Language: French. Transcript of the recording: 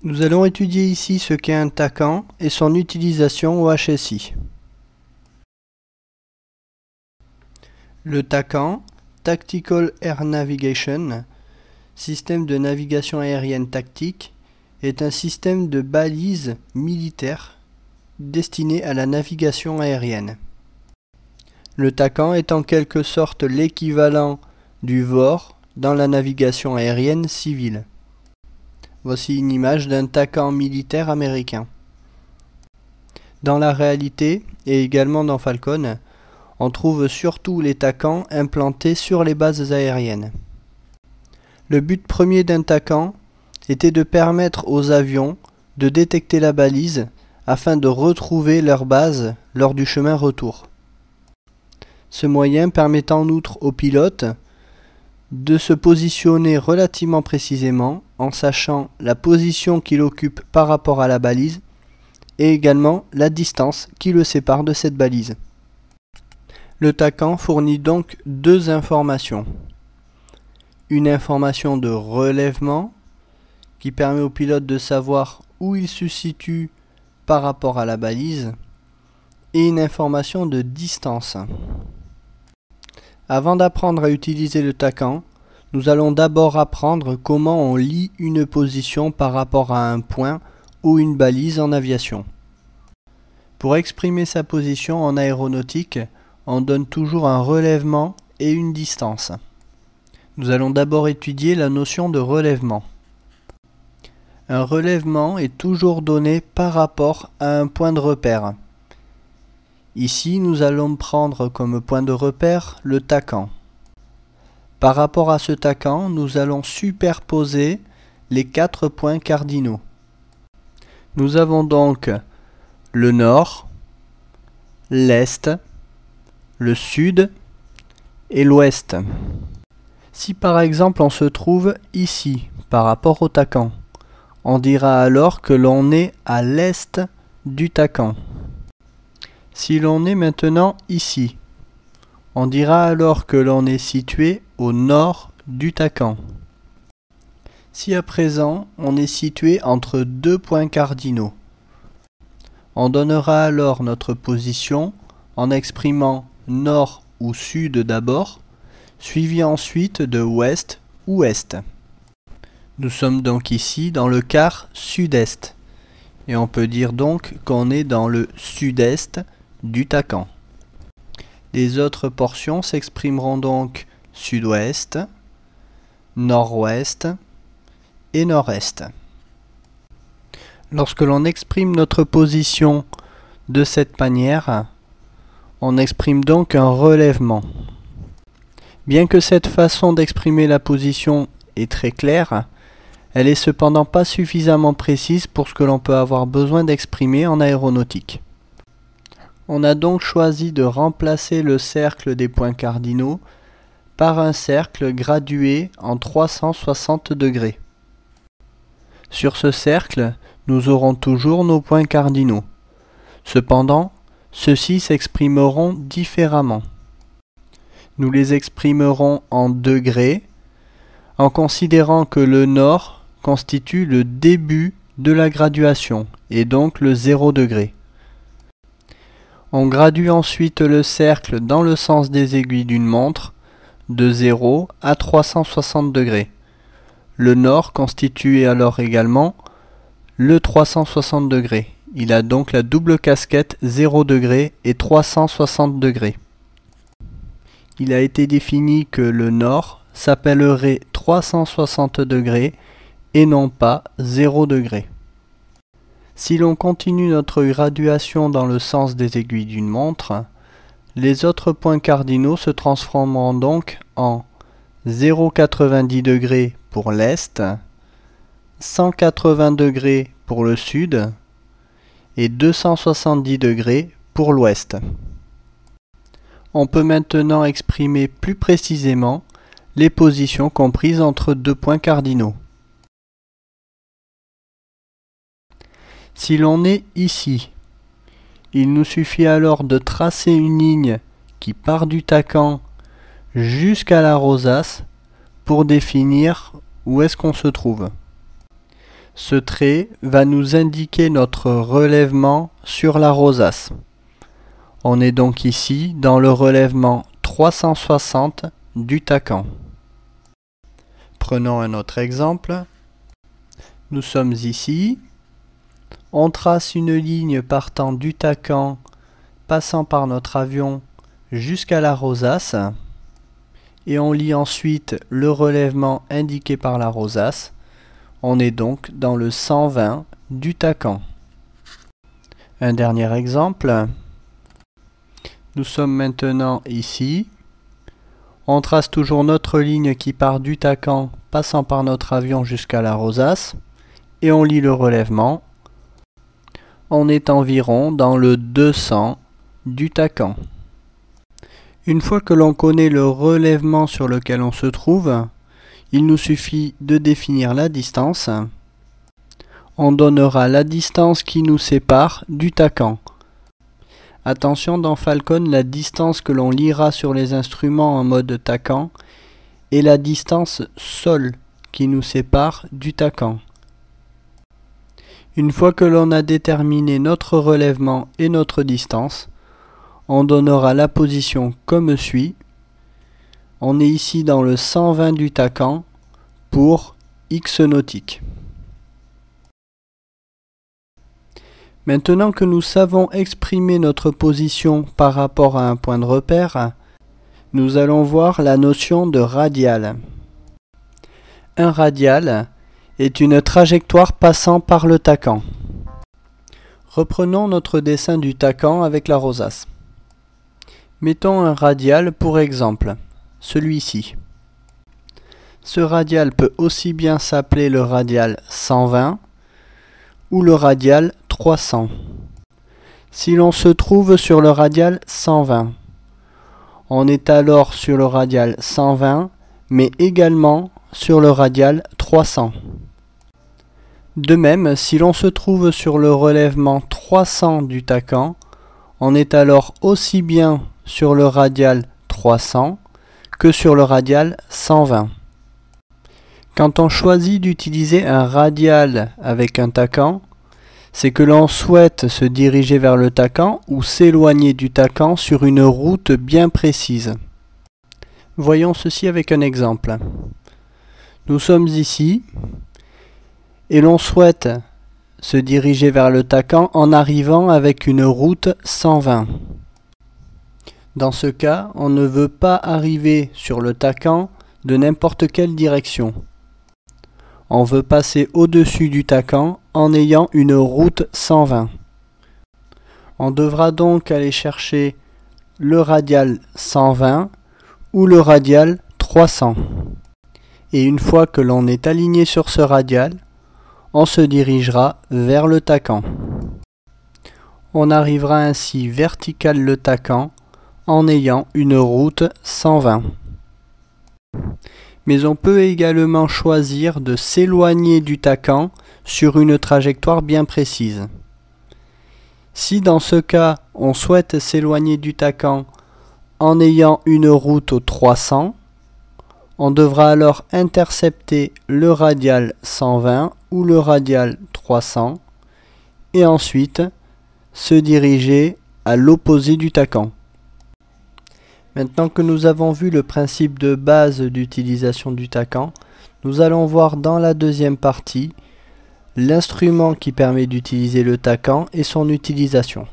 Nous allons étudier ici ce qu'est un TACAN et son utilisation au HSI. Le TACAN, Tactical Air Navigation, système de navigation aérienne tactique, est un système de balises militaires destiné à la navigation aérienne. Le TACAN est en quelque sorte l'équivalent du VOR dans la navigation aérienne civile. Voici une image d'un TACAN militaire américain. Dans la réalité, et également dans Falcon, on trouve surtout les TACAN implantés sur les bases aériennes. Le but premier d'un TACAN était de permettre aux avions de détecter la balise afin de retrouver leur base lors du chemin retour. Ce moyen permet en outre aux pilotes de se positionner relativement précisément en sachant la position qu'il occupe par rapport à la balise et également la distance qui le sépare de cette balise. Le TACAN fournit donc deux informations. Une information de relèvement qui permet au pilote de savoir où il se situe par rapport à la balise et une information de distance. Avant d'apprendre à utiliser le TACAN, nous allons d'abord apprendre comment on lit une position par rapport à un point ou une balise en aviation. Pour exprimer sa position en aéronautique, on donne toujours un relèvement et une distance. Nous allons d'abord étudier la notion de relèvement. Un relèvement est toujours donné par rapport à un point de repère. Ici, nous allons prendre comme point de repère le TACAN. Par rapport à ce TACAN, nous allons superposer les 4 points cardinaux. Nous avons donc le nord, l'est, le sud et l'ouest. Si par exemple on se trouve ici par rapport au TACAN, on dira alors que l'on est à l'est du TACAN. Si l'on est maintenant ici, on dira alors que l'on est situé au nord du TACAN. Si à présent on est situé entre deux points cardinaux, on donnera alors notre position en exprimant nord ou sud d'abord, suivi ensuite de ouest ou est. Nous sommes donc ici dans le quart sud-est, et on peut dire donc qu'on est dans le sud-est du TACAN. Les autres portions s'exprimeront donc sud-ouest, nord-ouest et nord-est. Lorsque l'on exprime notre position de cette manière, on exprime donc un relèvement. Bien que cette façon d'exprimer la position est très claire, elle est cependant pas suffisamment précise pour ce que l'on peut avoir besoin d'exprimer en aéronautique. On a donc choisi de remplacer le cercle des points cardinaux par un cercle gradué en 360 degrés. Sur ce cercle, nous aurons toujours nos points cardinaux. Cependant, ceux-ci s'exprimeront différemment. Nous les exprimerons en degrés, en considérant que le nord constitue le début de la graduation, et donc le 0 degré. On gradue ensuite le cercle dans le sens des aiguilles d'une montre, de 0 à 360 degrés. Le nord constitue alors également le 360 degrés. Il a donc la double casquette 0 degré et 360 degrés. Il a été défini que le nord s'appellerait 360 degrés et non pas 0 degré. Si l'on continue notre graduation dans le sens des aiguilles d'une montre, les autres points cardinaux se transformeront donc en 0,90 degrés pour l'est, 180 degrés pour le sud et 270 degrés pour l'ouest. On peut maintenant exprimer plus précisément les positions comprises entre deux points cardinaux. Si l'on est ici, il nous suffit alors de tracer une ligne qui part du TACAN jusqu'à la rosace pour définir où est-ce qu'on se trouve. Ce trait va nous indiquer notre relèvement sur la rosace. On est donc ici dans le relèvement 360 du tacon. Prenons un autre exemple. Nous sommes ici. On trace une ligne partant du tacon, passant par notre avion jusqu'à la rosace. Et on lit ensuite le relèvement indiqué par la rosace. On est donc dans le 120 du tacon. Un dernier exemple. Nous sommes maintenant ici. On trace toujours notre ligne qui part du tacon, passant par notre avion jusqu'à la rosace. Et on lit le relèvement. On est environ dans le 200 du tacon. Une fois que l'on connaît le relèvement sur lequel on se trouve, il nous suffit de définir la distance. On donnera la distance qui nous sépare du tacon. Attention, dans Falcon, la distance que l'on lira sur les instruments en mode tacon est la distance sol qui nous sépare du tacon. Une fois que l'on a déterminé notre relèvement et notre distance, on donnera la position comme suit. On est ici dans le 120 du tacon pour X nautique. Maintenant que nous savons exprimer notre position par rapport à un point de repère, nous allons voir la notion de radial. Un radial est une trajectoire passant par le tacon. Reprenons notre dessin du tacon avec la rosace. Mettons un radial pour exemple, celui-ci. Ce radial peut aussi bien s'appeler le radial 120 ou le radial 300. Si l'on se trouve sur le radial 120, on est alors sur le radial 120, mais également sur le radial 300. De même, si l'on se trouve sur le relèvement 300 du tacon, on est alors aussi bien sur le radial 300 que sur le radial 120. Quand on choisit d'utiliser un radial avec un tacon, c'est que l'on souhaite se diriger vers le tacon ou s'éloigner du tacon sur une route bien précise. Voyons ceci avec un exemple. Nous sommes ici et l'on souhaite se diriger vers le tacon en arrivant avec une route 120. Dans ce cas, on ne veut pas arriver sur le tacon de n'importe quelle direction. On veut passer au-dessus du tacon en ayant une route 120. On devra donc aller chercher le radial 120 ou le radial 300. Et une fois que l'on est aligné sur ce radial, on se dirigera vers le tacon. On arrivera ainsi vertical le tacon en ayant une route 120. Mais on peut également choisir de s'éloigner du tacon sur une trajectoire bien précise. Si dans ce cas, on souhaite s'éloigner du tacon en ayant une route au 300, on devra alors intercepter le radial 120 ou le radial 300 et ensuite se diriger à l'opposé du tacon. Maintenant que nous avons vu le principe de base d'utilisation du tacon, nous allons voir dans la deuxième partie l'instrument qui permet d'utiliser le tacon et son utilisation.